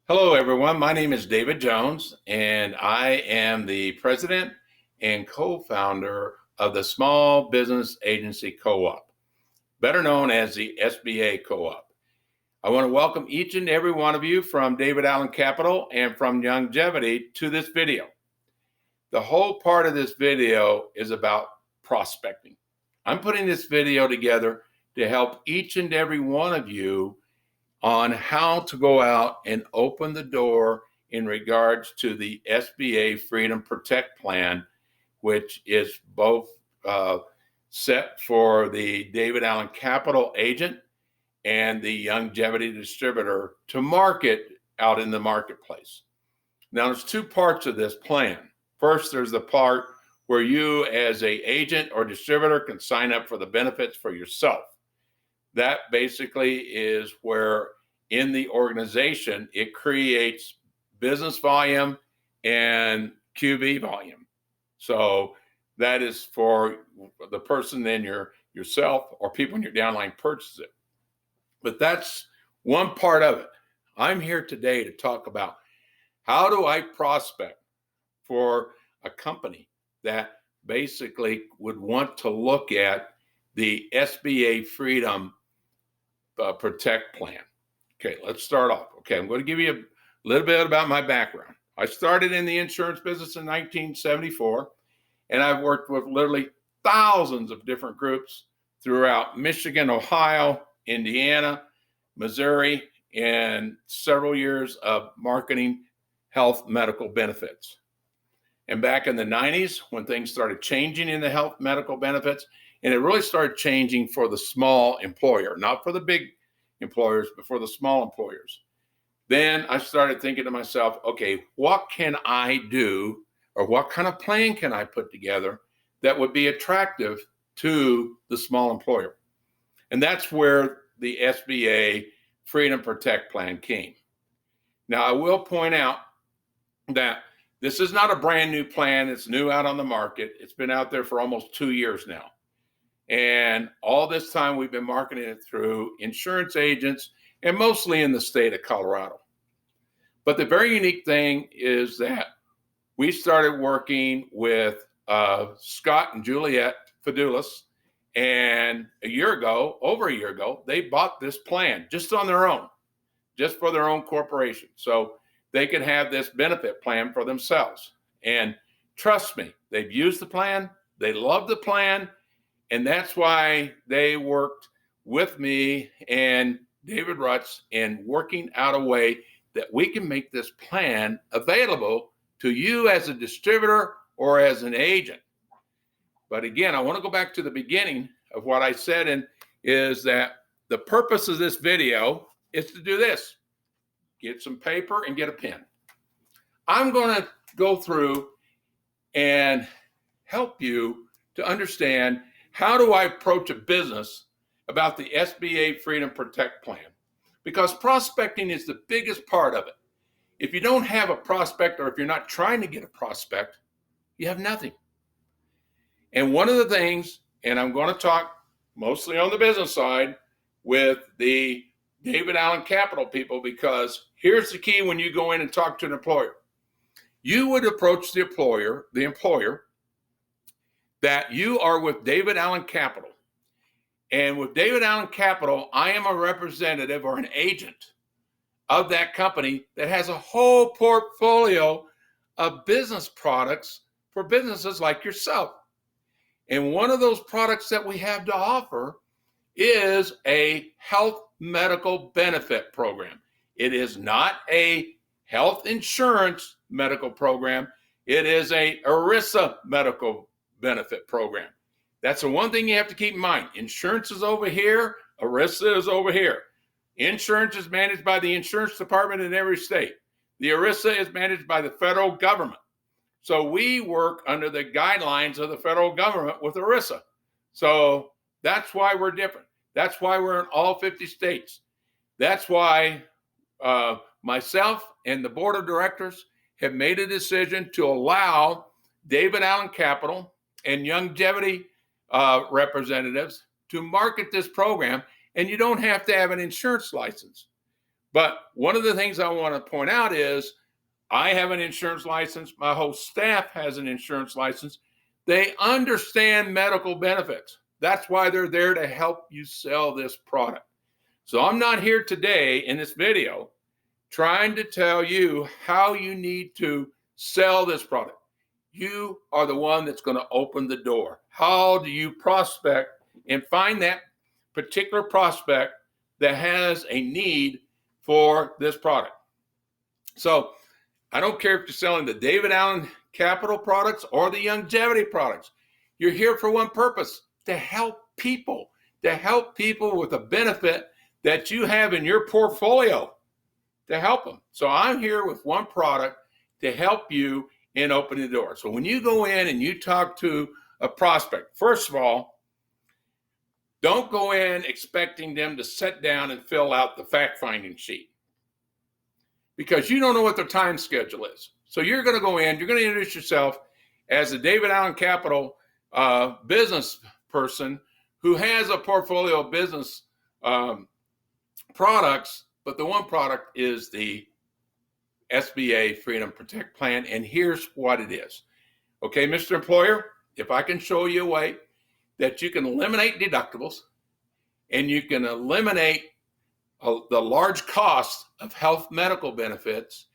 Hello, everyone. My name is David Jones, and I am the president and co-founder of the Small Business Agency Co-op, better known as the SBA Co-op. I want to welcome each and every one of you from David Allen Capital and from Longevity to this video. The whole part of this video is about prospecting. I'm putting this video together to help each and every one of you on how to go out and open the door in regards to the SBA Freedom Protect Plan, which is both set for the David Allen Capital agent and the longevity distributor to market out in the marketplace. Now, there's two parts of this plan. First, there's the part where you as an agent or distributor can sign up for the benefits for yourself. That basically is where in the organization, it creates business volume and QB volume. So that is for the person then yourself or people in your downline purchase it. But that's one part of it. I'm here today to talk about how do I prospect for a company that basically would want to look at the SBA Freedom Protect Plan. Okay, let's start off. Okay, I'm going to give you a little bit about my background. I started in the insurance business in 1974, and I've worked with literally thousands of different groups throughout Michigan, Ohio, Indiana, Missouri, and several years of marketing health medical benefits. And back in the 90s, when things started changing in the health medical benefits, and it really started changing for the small employer, not for the big employers, but for the small employers. Then I started thinking to myself, okay, what can I do or what kind of plan can I put together that would be attractive to the small employer? And that's where the SBA Freedom Protect Plan came. Now, I will point out that this is not a brand new plan. It's new out on the market. It's been out there for almost 2 years now. And all this time we've been marketing it through insurance agents and mostly in the state of Colorado. But the very unique thing is that we started working with Scott and Juliet Fidulis, and over a year ago, they bought this plan just on their own, just for their own corporation. So they could have this benefit plan for themselves. And trust me, they've used the plan, they love the plan, and that's why they worked with me and David Rutz in working out a way that we can make this plan available to you as a distributor or as an agent. But again, I want to go back to the beginning of what I said, and is that the purpose of this video is to do this. Get some paper and get a pen. I'm going to go through and help you to understand how do I approach a business about the SBA Freedom Protect Plan? Because prospecting is the biggest part of it. If you don't have a prospect, or if you're not trying to get a prospect, you have nothing. And one of the things, and I'm going to talk mostly on the business side with the David Allen Capital people, because here's the key when you go in and talk to an employer. You would approach the employer that you are with David Allen Capital. And with David Allen Capital, I am a representative or an agent of that company that has a whole portfolio of business products for businesses like yourself. And one of those products that we have to offer is a health medical benefit program. It is not a health insurance medical program. It is a ERISA medical benefit program. That's the one thing you have to keep in mind. Insurance is over here, ERISA is over here. Insurance is managed by the insurance department in every state. The ERISA is managed by the federal government. So we work under the guidelines of the federal government with ERISA. So that's why we're different. That's why we're in all 50 states. That's why myself and the board of directors have made a decision to allow David Allen Capital and longevity representatives to market this program, and you don't have to have an insurance license. But one of the things I want to point out is I have an insurance license. My whole staff has an insurance license. They understand medical benefits. That's why they're there to help you sell this product. So I'm not here today in this video trying to tell you how you need to sell this product. You are the one that's going to open the door. How do you prospect and find that particular prospect that has a need for this product? So I don't care if you're selling the David Allen Capital products or the longevity products. You're here for one purpose, to help people with a benefit that you have in your portfolio, to help them. So I'm here with one product to help you in opening the door. So when you go in and you talk to a prospect, first of all, don't go in expecting them to sit down and fill out the fact-finding sheet, because you don't know what their time schedule is. So you're going to go in, you're going to introduce yourself as a David Allen Capital business person who has a portfolio of business products, but the one product is the SBA Freedom Protect Plan, and here's what it is. Okay, Mr. Employer, if I can show you a way that you can eliminate deductibles and you can eliminate the large cost of health medical benefits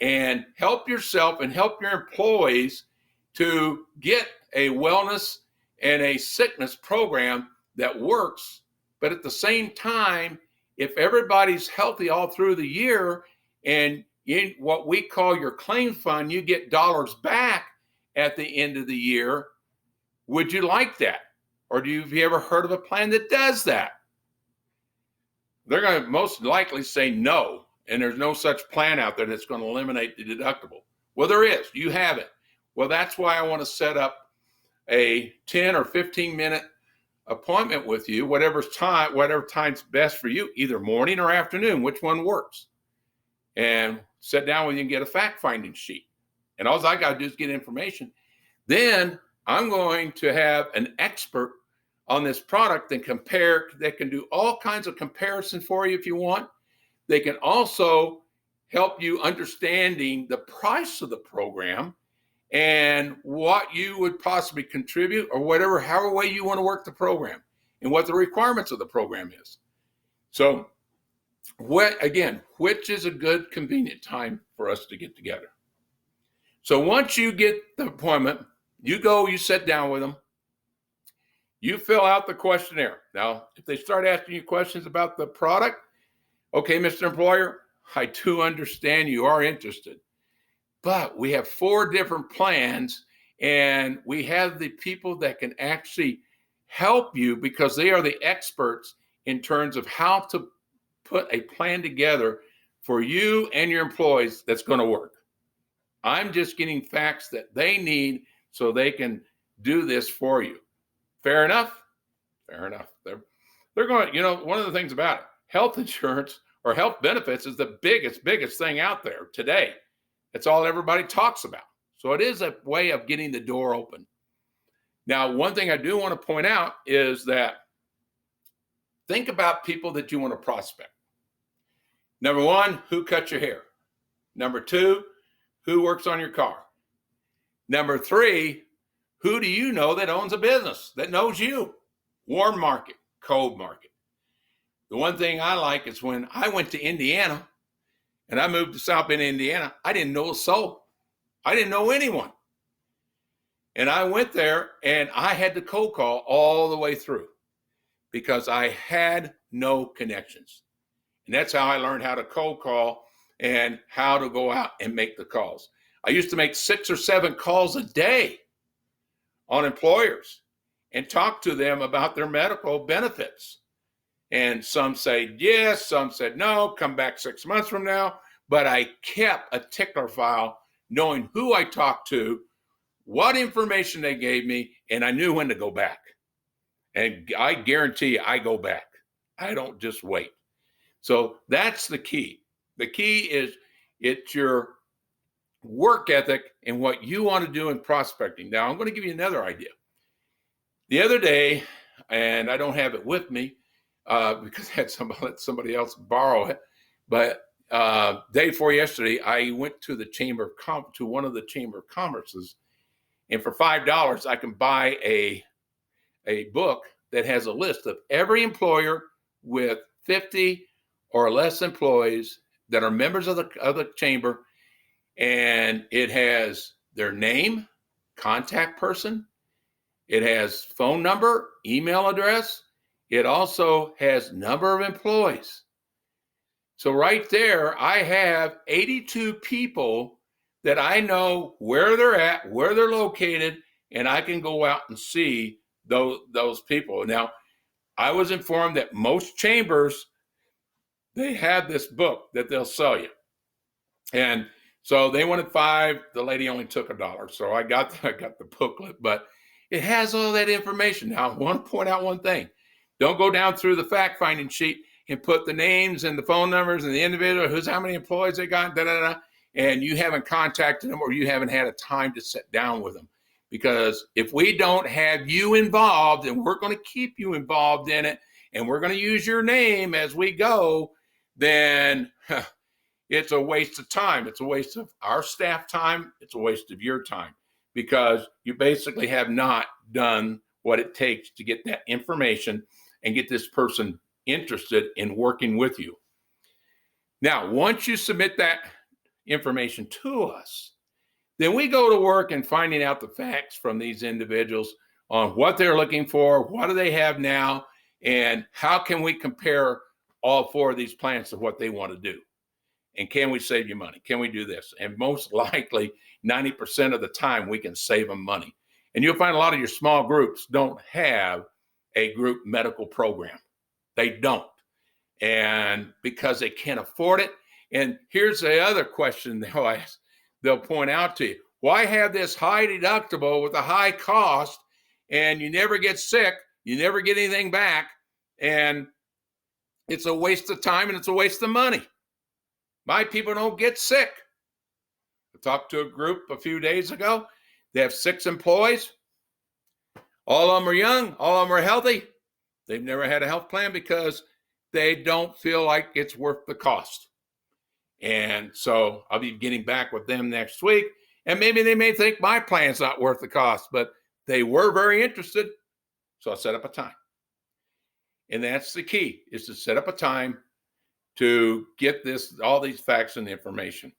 and help yourself and help your employees to get a wellness and a sickness program that works, but at the same time, if everybody's healthy all through the year and in what we call your claim fund, you get dollars back at the end of the year, would you like that? Or have you ever heard of a plan that does that? They're going to most likely say no, and there's no such plan out there that's going to eliminate the deductible. Well, there is. You have it. Well, that's why I want to set up a 10 or 15-minute appointment with you, whatever time's best for you, either morning or afternoon, which one works. And sit down with you and get a fact-finding sheet. And all I got to do is get information. Then I'm going to have an expert on this product and that can do all kinds of comparison for you if you want. They can also help you understanding the price of the program and what you would possibly contribute or however way you want to work the program and what the requirements of the program is. So which is a good convenient time for us to get together? So once you get the appointment, you sit down with them, you fill out the questionnaire. Now, if they start asking you questions about the product, okay, Mr. Employer, I do understand you are interested, but we have 4 different plans and we have the people that can actually help you because they are the experts in terms of how to put a plan together for you and your employees that's going to work. I'm just getting facts that they need so they can do this for you. Fair enough? Fair enough. They're going, one of the things about it, health insurance or health benefits is the biggest thing out there today. It's all everybody talks about. So it is a way of getting the door open. Now, one thing I do want to point out is that think about people that you want to prospect. Number 1, who cut your hair? Number 2, who works on your car? Number 3, who do you know that owns a business that knows you? Warm market, cold market. The one thing I like is when I went to Indiana and I moved to South Bend, Indiana, I didn't know a soul. I didn't know anyone. And I went there and I had to cold call all the way through because I had no connections. And that's how I learned how to cold call and how to go out and make the calls. I used to make 6 or 7 calls a day on employers and talk to them about their medical benefits. And some said yes, some said no, come back 6 months from now. But I kept a tickler file knowing who I talked to, what information they gave me, and I knew when to go back. And I guarantee you, I go back. I don't just wait. So that's the key. The key is it's your work ethic and what you want to do in prospecting. Now, I'm going to give you another idea. The other day, and I don't have it with me because I had somebody else borrow it, But day before yesterday, I went to the to one of the Chamber of Commerce's, and for $5, I can buy a book that has a list of every employer with 50 or less employees that are members of the chamber, and it has their name, contact person, it has phone number, email address, it also has number of employees. So right there, I have 82 people that I know where they're at, where they're located, and I can go out and see those people. Now, I was informed that most chambers, they have this book that they'll sell you. And so they wanted $5. The lady only took $1. So I got the booklet, but it has all that information. Now, I want to point out one thing. Don't go down through the fact-finding sheet and put the names and the phone numbers and the individual, how many employees they got, and you haven't contacted them or you haven't had a time to sit down with them. Because if we don't have you involved, and we're going to keep you involved in it, and we're going to use your name as we go, then it's a waste of time. It's a waste of our staff time. It's a waste of your time, because you basically have not done what it takes to get that information and get this person interested in working with you. Now, once you submit that information to us, then we go to work in finding out the facts from these individuals on what they're looking for, what do they have now, and how can we compare all 4 of these plans to what they want to do. And can we save you money? Can we do this? And most likely, 90% of the time, we can save them money. And you'll find a lot of your small groups don't have a group medical program. They don't. And because they can't afford it. And here's the other question they'll ask. They'll point out to you, why have this high deductible with a high cost, and you never get sick, you never get anything back, and it's a waste of time and it's a waste of money. My people don't get sick. I talked to a group a few days ago. They have 6 employees. All of them are young. All of them are healthy. They've never had a health plan because they don't feel like it's worth the cost. And so I'll be getting back with them next week. And maybe they may think my plan's not worth the cost, but they were very interested. So I set up a time. And that's the key, is to set up a time to get all these facts and information.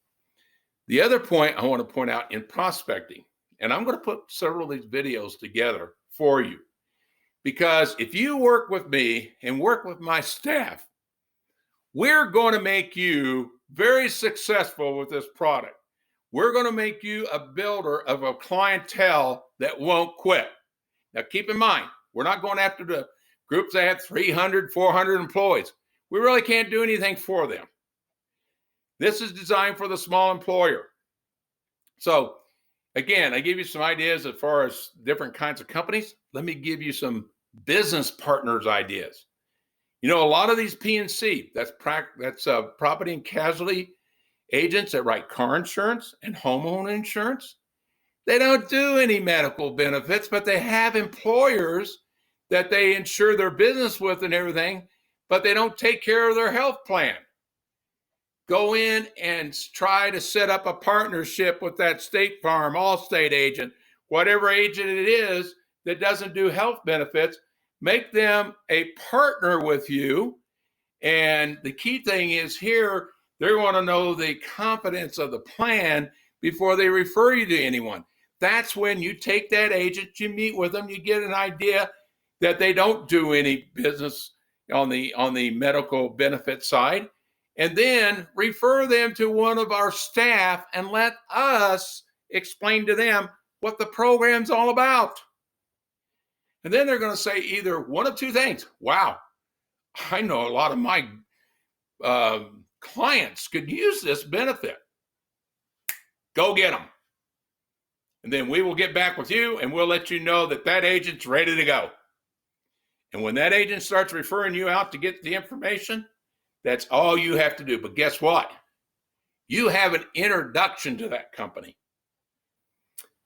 The other point I want to point out in prospecting, and I'm going to put several of these videos together for you, because if you work with me and work with my staff, we're going to make you very successful with this product. We're going to make you a builder of a clientele that won't quit. Now, keep in mind, we're not going after the groups that have 300, 400 employees. We really can't do anything for them. This is designed for the small employer. So, again, I give you some ideas as far as different kinds of companies. Let me give you some business partners ideas. You know, a lot of these P&C, that's property and casualty agents that write car insurance and homeowner insurance. They don't do any medical benefits, but they have employers that they insure their business with and everything, but they don't take care of their health plan. Go in and try to set up a partnership with that State Farm, Allstate agent, whatever agent it is that doesn't do health benefits. Make them a partner with you. And the key thing is here, they want to know the confidence of the plan before they refer you to anyone. That's when you take that agent, you meet with them, you get an idea that they don't do any business on the medical benefit side, and then refer them to one of our staff and let us explain to them what the program's all about. And then they're going to say either one of 2 things. Wow, I know a lot of my clients could use this benefit. Go get them. And then we will get back with you and we'll let you know that that agent's ready to go. And when that agent starts referring you out to get the information, that's all you have to do. But guess what? You have an introduction to that company.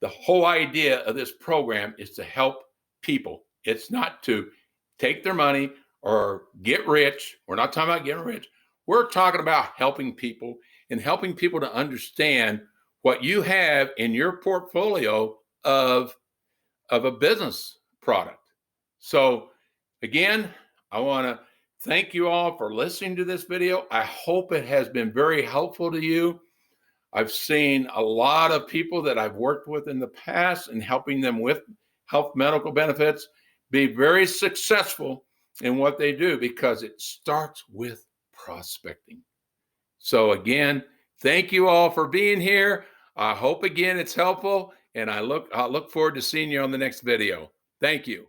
The whole idea of this program is to help people. It's not to take their money or get rich. We're not talking about getting rich. We're talking about helping people and helping people to understand what you have in your portfolio of a business product. So again, I want to thank you all for listening to this video. I hope it has been very helpful to you. I've seen a lot of people that I've worked with in the past and helping them with health medical benefits be very successful in what they do because it starts with prospecting. So again, thank you all for being here. I hope again it's helpful, and I look forward to seeing you on the next video. Thank you.